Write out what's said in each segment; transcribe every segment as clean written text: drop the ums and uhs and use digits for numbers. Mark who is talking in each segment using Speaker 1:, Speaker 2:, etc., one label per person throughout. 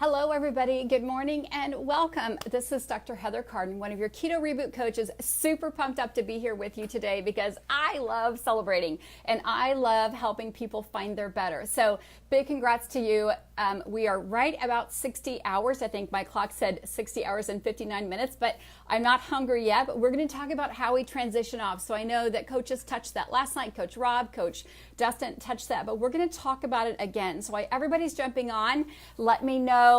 Speaker 1: Hello everybody, good morning and welcome. This is Dr. Heather Carden, one of your Keto Reboot coaches. Super pumped up to be here with you today because I love celebrating and I love helping people find their better. So big congrats to you. We are right about 60 hours. I think my clock said 60 hours and 59 minutes, but I'm not hungry yet, but we're going to talk about how we transition off. So I know that coaches touched that last night. Coach Rob, Coach Dustin touched that, but we're going to talk about it again. So while everybody's jumping on, let me know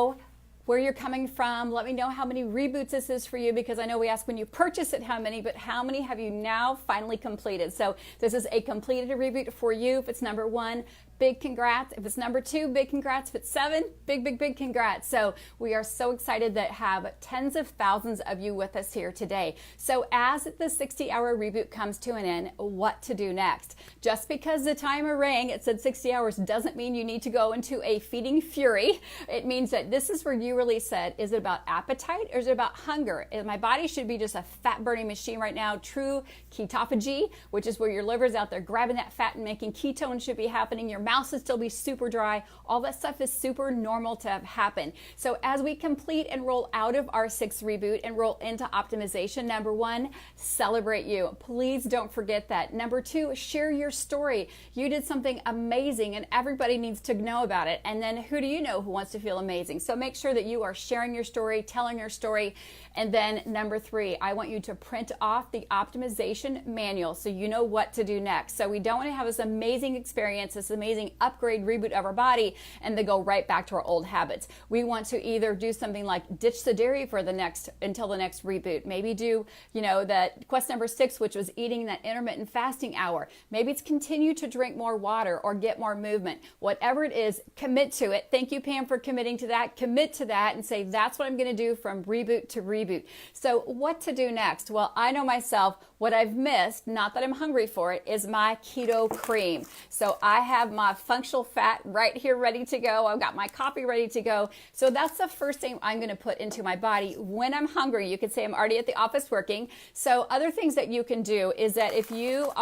Speaker 1: where you're coming from. Let me know how many reboots this is for you, because I know we ask when you purchase it how many, but how many have you now finally completed? So this is a completed reboot for you. If it's number 1, big congrats. If it's number 2, big congrats. If it's 7, big congrats. So we are so excited that have tens of thousands of you with us here today. So as the 60-hour reboot comes to an end, what to do next? Just because the timer rang, it said 60 hours, doesn't mean you need to go into a feeding fury. It means that this is where you really said, is it about appetite or is it about hunger? My body should be just a fat burning machine right now. True ketophagy, which is where your liver's out there grabbing that fat and making ketones, should be happening. Your mouth should still be super dry. All that stuff is super normal to have happen. So as we complete and roll out of our 6 reboot and roll into optimization, number 1, celebrate you. Please don't forget that. Number 2, share your story. You did something amazing and everybody needs to know about it. And then who do you know who wants to feel amazing? So make sure that you are sharing your story, telling your story. And then number 3, I want you to print off the optimization manual so you know what to do next. So we don't want to have this amazing experience, this amazing upgrade reboot of our body, and then go right back to our old habits. We want to either do something like ditch the dairy for until the next reboot. Maybe do, that quest number 6, which was eating that intermittent fasting hour. Maybe it's continue to drink more water or get more movement. Whatever it is, commit to it. Thank you, Pam, for committing to that. Commit to that and say, that's what I'm going to do from reboot to reboot. So what to do next? Well, I know myself, what I've missed, not that I'm hungry for it, is my keto cream. So I have my functional fat right here ready to go. I've got my coffee ready to go. So that's the first thing I'm going to put into my body when I'm hungry. You could say I'm already at the office working. So other things that you can do is that if you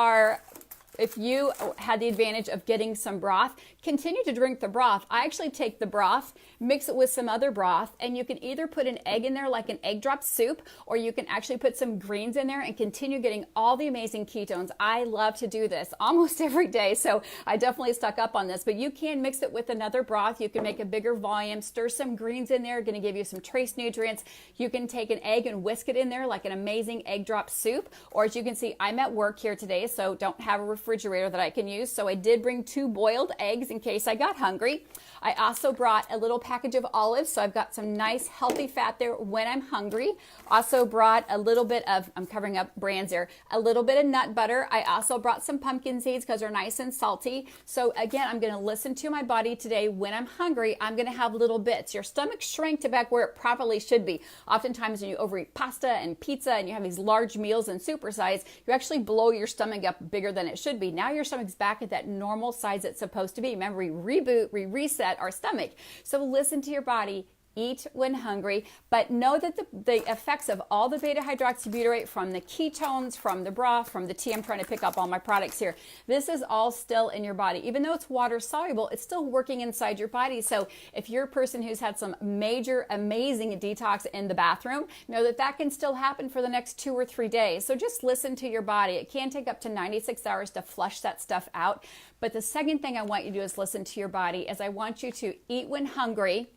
Speaker 1: had the advantage of getting some broth, continue to drink the broth. I actually take the broth, mix it with some other broth, and you can either put an egg in there like an egg drop soup, or you can actually put some greens in there and continue getting all the amazing ketones. I love to do this almost every day, so I definitely stuck up on this, but you can mix it with another broth. You can make a bigger volume, stir some greens in there, going to give you some trace nutrients. You can take an egg and whisk it in there like an amazing egg drop soup, or as you can see, I'm at work here today, so don't have a refrigerator that I can use. So I did bring 2 boiled eggs in case I got hungry. I also brought a little package of olives, so I've got some nice healthy fat there when I'm hungry. Also brought a little bit of, I'm covering up brands here, a little bit of nut butter. I also brought some pumpkin seeds because they're nice and salty. So again, I'm going to listen to my body today. When I'm hungry, I'm going to have little bits. Your stomach shrank to back where it properly should be. Oftentimes when you overeat pasta and pizza and you have these large meals and supersize, you actually blow your stomach up bigger than it should be. Now your stomach's back at that normal size it's supposed to be. Remember, we reboot, we reset our stomach. So listen to your body. Eat when hungry, but know that the effects of all the beta hydroxybutyrate from the ketones, from the broth, from the tea, I'm trying to pick up all my products here. This is all still in your body. Even though it's water soluble, it's still working inside your body. So if you're a person who's had some major, amazing detox in the bathroom, know that that can still happen for the next 2 or 3 days. So just listen to your body. It can take up to 96 hours to flush that stuff out. But the second thing I want you to do is listen to your body, is I want you to eat when hungry.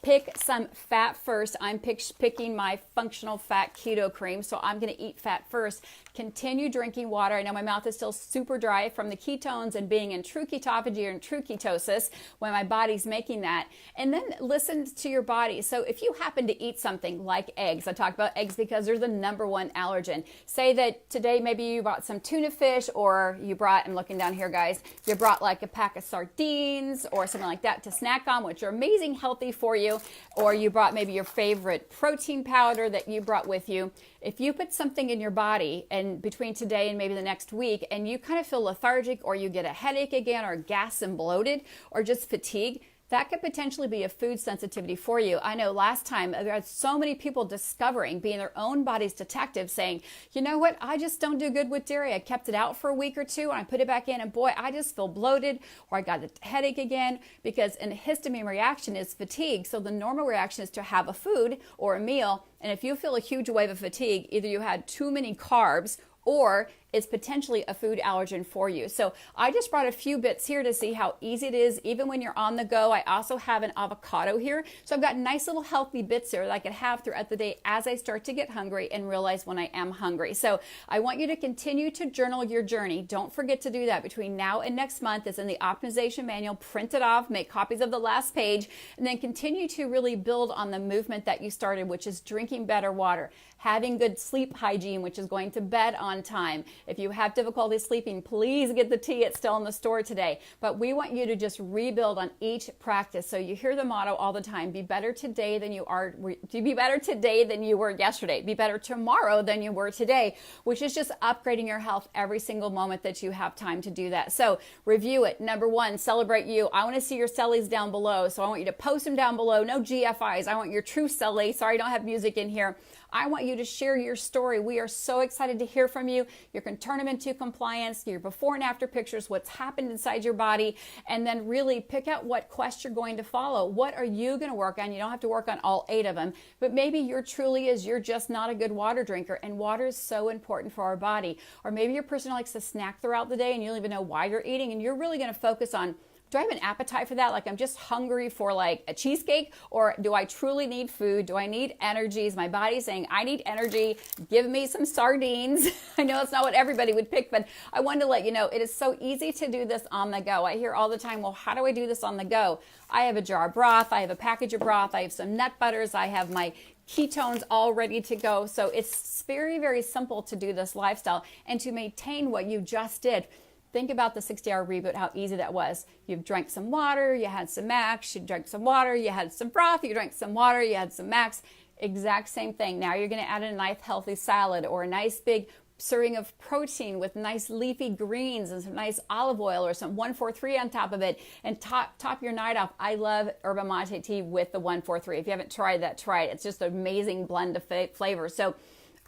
Speaker 1: Pick some fat first. I'm picking my functional fat keto cream, so I'm going to eat fat first. Continue drinking water. I know my mouth is still super dry from the ketones and being in true ketophagy or in true ketosis when my body's making that. And then listen to your body. So if you happen to eat something like eggs, I talk about eggs because they're the #1 allergen. Say that today maybe you brought some tuna fish, or you brought, I'm looking down here guys, you brought like a pack of sardines or something like that to snack on, which are amazing, healthy for you. Or you brought maybe your favorite protein powder that you brought with you. If you put something in your body and between today and maybe the next week, and you kind of feel lethargic, or you get a headache again, or gas and bloated, or just fatigue, that could potentially be a food sensitivity for you. I know last time there had so many people discovering, being their own body's detective, saying, you know what, I just don't do good with dairy. I kept it out for a week or two and I put it back in and boy, I just feel bloated, or I got a headache again, because an histamine reaction is fatigue. So the normal reaction is to have a food or a meal. And if you feel a huge wave of fatigue, either you had too many carbs or it's potentially a food allergen for you. So I just brought a few bits here to see how easy it is, even when you're on the go. I also have an avocado here. So I've got nice little healthy bits here that I could have throughout the day as I start to get hungry and realize when I am hungry. So I want you to continue to journal your journey. Don't forget to do that between now and next month. It's in the optimization manual. Print it off, make copies of the last page, and then continue to really build on the movement that you started, which is drinking better water, having good sleep hygiene, which is going to bed on time. If you have difficulty sleeping, please get the tea. It's still in the store today. But we want you to just rebuild on each practice. So you hear the motto all the time, be better today than you are, be better today than you were yesterday, be better tomorrow than you were today, which is just upgrading your health every single moment that you have time to do that. So review it. Number one, celebrate you. I want to see your sellies down below. So I want you to post them down below. No GFIs. I want your true sellie. Sorry, I don't have music in here. I want you to share your story. We are so excited to hear from you. You can turn them into compliance, your before and after pictures, what's happened inside your body, and then really pick out what quest you're going to follow. What are you going to work on? You don't have to work on all 8 of them, but maybe you're just not a good water drinker, and water is so important for our body. Or maybe you're a person who likes to snack throughout the day and you don't even know why you're eating, and you're really going to focus on, do I have an appetite for that? Like I'm just hungry for like a cheesecake, or do I truly need food? Do I need energy? Is my body saying I need energy? Give me some sardines. I know it's not what everybody would pick, but I wanted to let you know it is so easy to do this on the go. I hear all the time, well, how do I do this on the go? I have a jar of broth. I have a package of broth. I have some nut butters. I have my ketones all ready to go. So it's very, very simple to do this lifestyle and to maintain what you just did. Think about the 60-hour reboot, how easy that was. You've drank some water, you had some max, you drank some water, you had some broth, you drank some water, you had some max. Exact same thing. Now you're going to add in a nice healthy salad or a nice big serving of protein with nice leafy greens and some nice olive oil or some 143 on top of it, and top your night off. I love yerba mate tea with the 143. If you haven't tried that, try it. It's just an amazing blend of flavor. So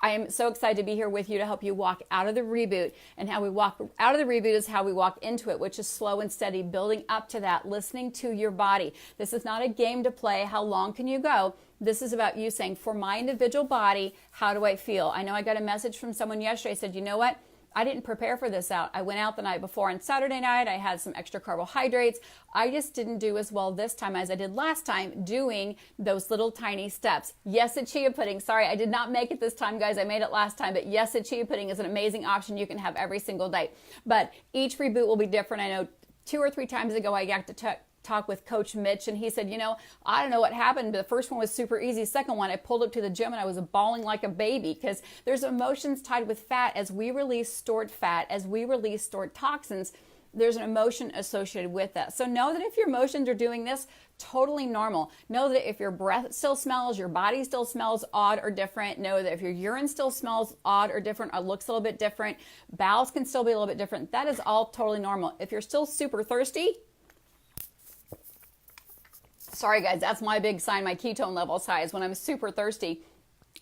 Speaker 1: I am so excited to be here with you to help you walk out of the reboot. And how we walk out of the reboot is how we walk into it, which is slow and steady, building up to that, listening to your body. This is not a game to play. How long can you go? This is about you saying, for my individual body, how do I feel? I know I got a message from someone yesterday. Said, you know what? I didn't prepare for this out. I went out the night before on Saturday night. I had some extra carbohydrates. I just didn't do as well this time as I did last time doing those little tiny steps. Yes, a chia pudding. Sorry, I did not make it this time, guys. I made it last time. But yes, a chia pudding is an amazing option you can have every single day. But each reboot will be different. I know 2 or 3 times ago I got to talk with Coach Mitch, and he said, you know, I don't know what happened, but the first one was super easy. Second one, I pulled up to the gym and I was bawling like a baby, because there's emotions tied with fat. As we release stored fat, as we release stored toxins, there's an emotion associated with that. So know that if your emotions are doing this, totally normal. Know that if your breath still smells, your body still smells odd or different. Know that if your urine still smells odd or different or looks a little bit different, bowels can still be a little bit different. That is all totally normal. If you're still super thirsty, sorry guys, that's my big sign, my ketone level's high, is when I'm super thirsty.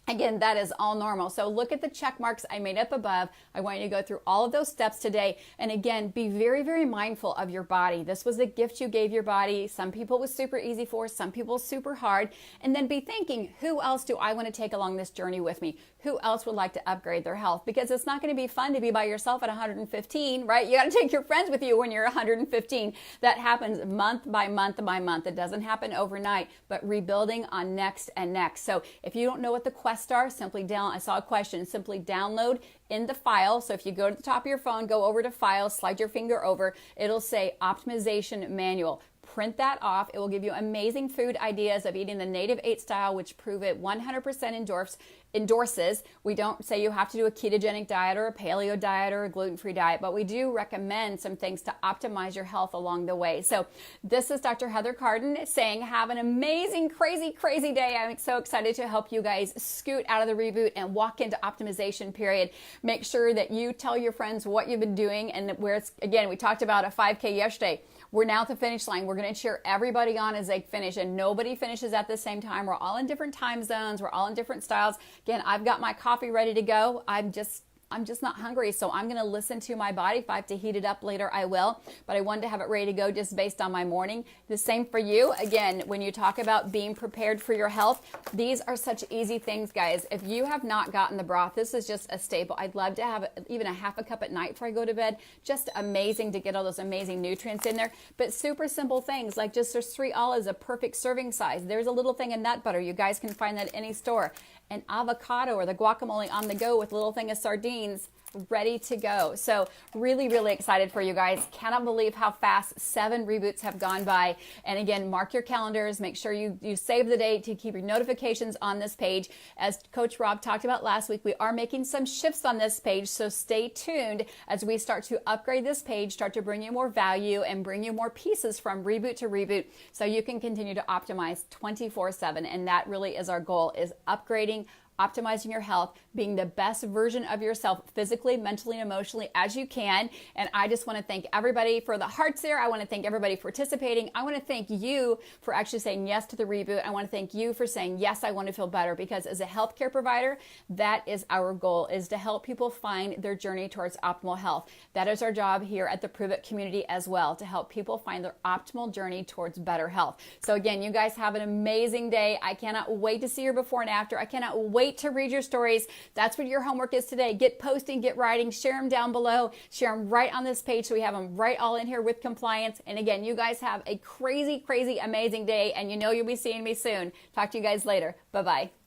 Speaker 1: Again, that is all normal. So look at the check marks I made up above. I want you to go through all of those steps today. And again, be very, very mindful of your body. This was a gift you gave your body. Some people it was super easy for, some people super hard. And then be thinking, who else do I want to take along this journey with me? Who else would like to upgrade their health? Because it's not going to be fun to be by yourself at 115, right? You got to take your friends with you when you're 115. That happens month by month by month. It doesn't happen overnight, but rebuilding on next and next. So if you don't know what the quests are, I saw a question, simply download in the file. So if you go to the top of your phone, go over to file, slide your finger over, it'll say optimization manual. Print that off. It will give you amazing food ideas of eating the Native 8 style, which prove it 100% endorses. We don't say you have to do a ketogenic diet or a paleo diet or a gluten-free diet, but we do recommend some things to optimize your health along the way. So this is Dr. Heather Carden saying, have an amazing, crazy, crazy day. I'm so excited to help you guys scoot out of the reboot and walk into optimization period. Make sure that you tell your friends what you've been doing, and where it's, again, we talked about a 5K yesterday. We're now at the finish line. We're going to cheer everybody on as they finish, and nobody finishes at the same time. We're all in different time zones. We're all in different styles. Again, I've got my coffee ready to go. I'm just not hungry, so I'm going to listen to my body. If I have to heat it up later, I will, but I wanted to have it ready to go just based on my morning. The same for you. Again, when you talk about being prepared for your health, these are such easy things, guys. If you have not gotten the broth, this is just a staple. I'd love to have even a half a cup at night before I go to bed. Just amazing to get all those amazing nutrients in there, but super simple things like just there's 3 olives, a perfect serving size. There's a little thing of nut butter. You guys can find that at any store. An avocado or the guacamole on the go with a little thing of sardines ready to go. So really, really excited for you guys. Cannot believe how fast 7 reboots have gone by. And again, mark your calendars. Make sure you save the date to keep your notifications on this page. As Coach Rob talked about last week, we are making some shifts on this page. So stay tuned as we start to upgrade this page, start to bring you more value and bring you more pieces from reboot to reboot so you can continue to optimize 24/7. And that really is our goal, is upgrading, optimizing your health, being the best version of yourself physically, mentally, and emotionally as you can. And I just want to thank everybody for the hearts there. I want to thank everybody for participating. I want to thank you for actually saying yes to the reboot. I want to thank you for saying, yes, I want to feel better, because as a healthcare provider, that is our goal, is to help people find their journey towards optimal health. That is our job here at the Prove It community as well, to help people find their optimal journey towards better health. So again, you guys have an amazing day. I cannot wait to see your before and after. I cannot wait to read your stories. That's what your homework is today. Get posting, get writing, share them down below, share them right on this page so we have them right all in here with compliance. And again, you guys have a crazy, crazy, amazing day, and you know you'll be seeing me soon. Talk to you guys later. Bye-bye.